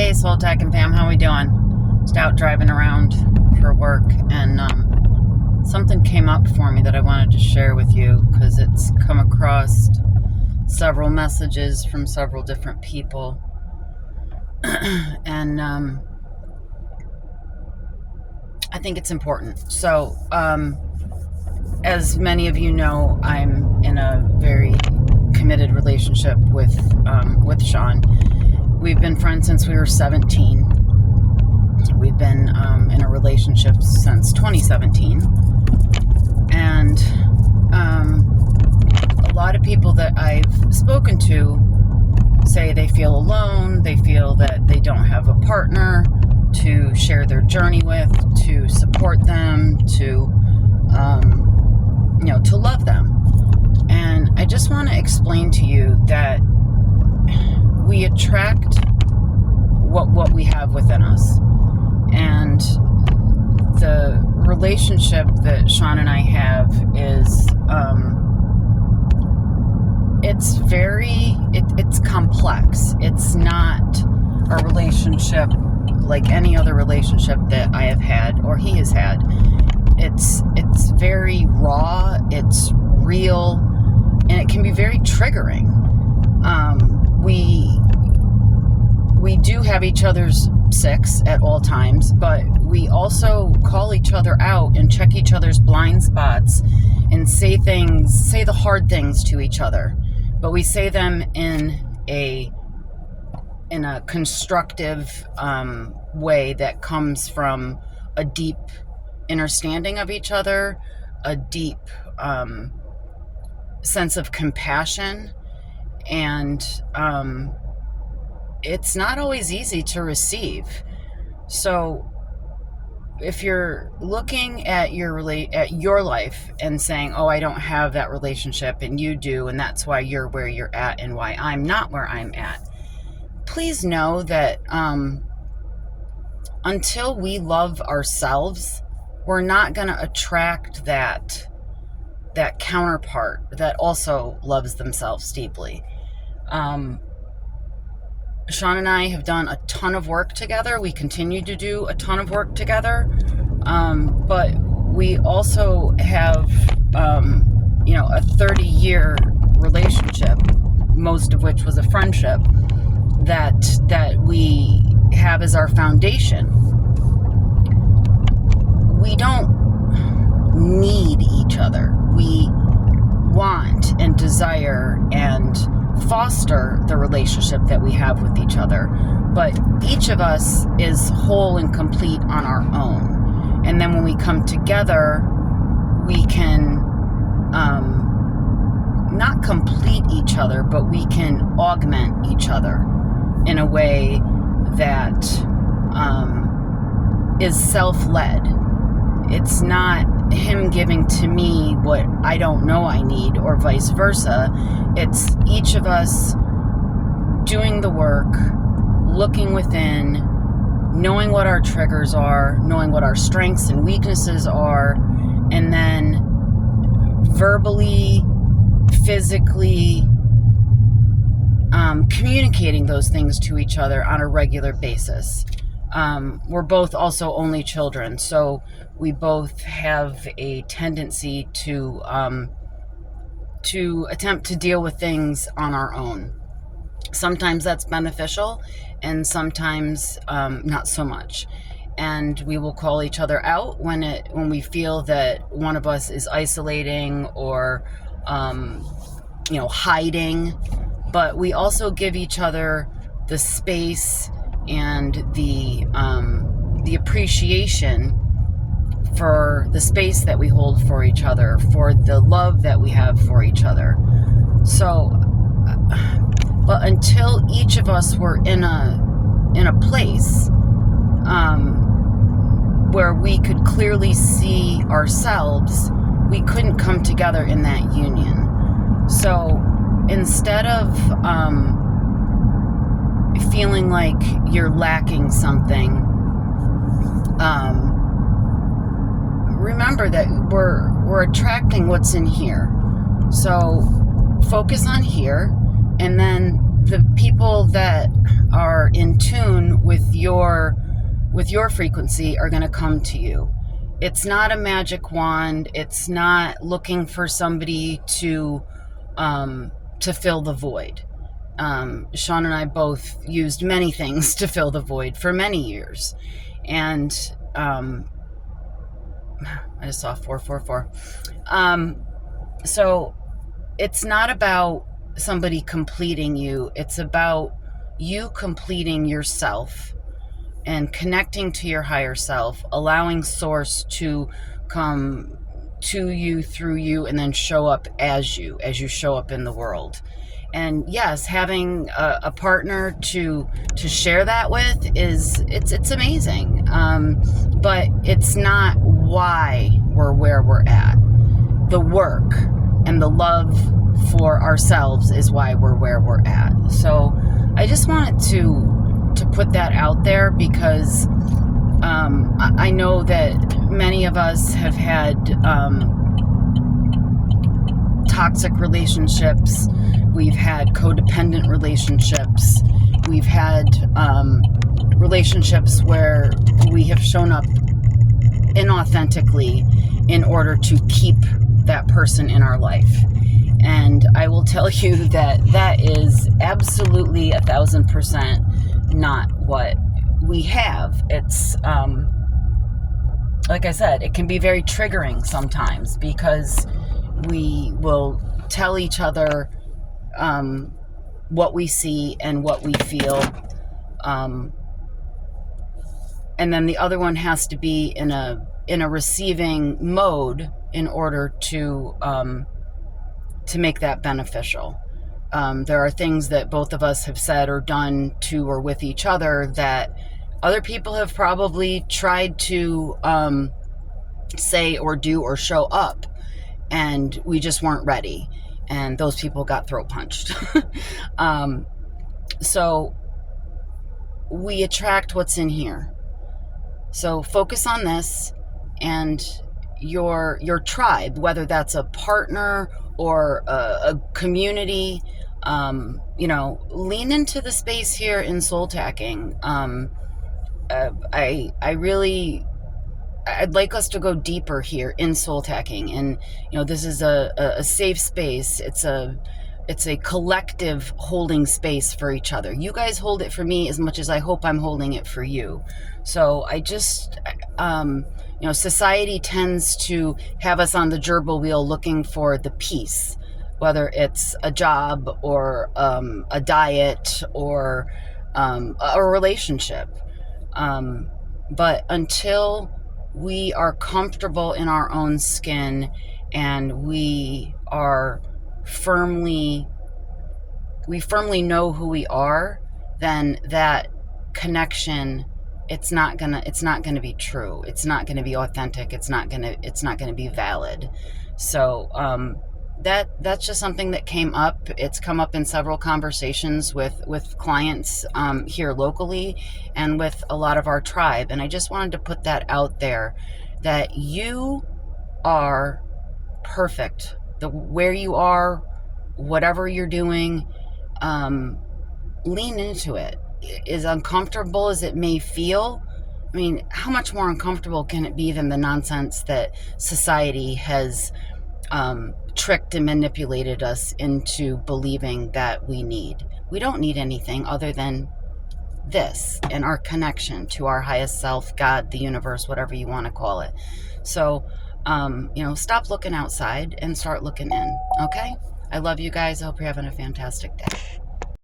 Hey, Soul Tech and Pam, how we doing? Just out driving around for work, and something came up for me that I wanted to share with you because it's come across several messages from several different people, and I think it's important. So, as many of you know, I'm in a very committed relationship with Sean. We've been friends since we were 17. We've been in a relationship since 2017. And a lot of people that I've spoken to say they feel alone. They feel that they don't have a partner to share their journey with, to support them, to love them. And I just want to explain to you that we attract what we have within us. And the relationship that Sean and I have is it's complex. It's not a relationship like any other relationship that I have had or he has had. It's very raw, it's real, and it can be very triggering. We do have each other's six at all times, but we also call each other out and check each other's blind spots and say the hard things to each other. But we say them in a constructive way that comes from a deep understanding of each other, a deep sense of compassion, and it's not always easy to receive. So if you're looking at your life and saying, oh, I don't have that relationship and you do, and that's why you're where you're at and why I'm not where I'm at, please know that until we love ourselves, we're not going to attract that counterpart that also loves themselves deeply. Sean and I have done a ton of work together. We continue to do a ton of work together. But we also have, a 30-year relationship, most of which was a friendship that we have as our foundation. We don't need each other. We want and desire and foster the relationship that we have with each other, but each of us is whole and complete on our own. And then when we come together, we can not complete each other, but we can augment each other in a way that is self-led. It's not him giving to me what I don't know I need, or vice versa. It's each of us doing the work, looking within, knowing what our triggers are, knowing what our strengths and weaknesses are, and then verbally, physically communicating those things to each other on a regular basis. We're both also only children, so we both have a tendency to attempt to deal with things on our own. Sometimes that's beneficial, and sometimes not so much. And we will call each other out when we feel that one of us is isolating or hiding. But we also give each other the space and the appreciation for the space that we hold for each other, for the love that we have for each other. So, but until each of us were in a place where we could clearly see ourselves, we couldn't come together in that union. So instead of feeling like you're lacking something, remember that we're attracting what's in here. So focus on here, and then the people that are in tune with your frequency are going to come to you. It's not a magic wand. It's not looking for somebody to fill the void. Sean and I both used many things to fill the void for many years. And I just saw 444. So it's not about somebody completing you. It's about you completing yourself and connecting to your higher self, allowing source to come to you, through you, and then show up as you show up in the world. And yes, having a partner to share that with it's amazing. But it's not why we're where we're at. The work and the love for ourselves is why we're where we're at. So I just wanted to put that out there, because I know that many of us have had toxic relationships. We've had codependent relationships. We've had relationships where we have shown up inauthentically in order to keep that person in our life. And I will tell you that that is absolutely 1,000% not what we have. It's, like I said, it can be very triggering sometimes, because we will tell each other what we see and what we feel. And then the other one has to be in a receiving mode in order to make that beneficial. There are things that both of us have said or done to or with each other that other people have probably tried to say or do or show up, and we just weren't ready, and those people got throat punched. So we attract what's in here. So focus on this, and your tribe, whether that's a partner or a community, lean into the space here in Soul Tacking. I'd like us to go deeper here in Soul Tacking, and this is a safe space. It's a collective holding space for each other. You guys hold it for me as much as I hope I'm holding it for you. So I just, society tends to have us on the gerbil wheel looking for the peace, whether it's a job or a diet or a relationship. But until we are comfortable in our own skin and we firmly know who we are, then that connection, it's not gonna be true. It's not gonna be authentic. It's not gonna be valid. So that's just something that came up. It's come up in several conversations with clients here locally and with a lot of our tribe. And I just wanted to put that out there, that you are perfect. Where you are, whatever you're doing, lean into it. As uncomfortable as it may feel, I mean, how much more uncomfortable can it be than the nonsense that society has tricked and manipulated us into believing that we need? We don't need anything other than this and our connection to our highest self, God, the universe, whatever you want to call it. So, stop looking outside and start looking in, okay? I love you guys. I hope you're having a fantastic day.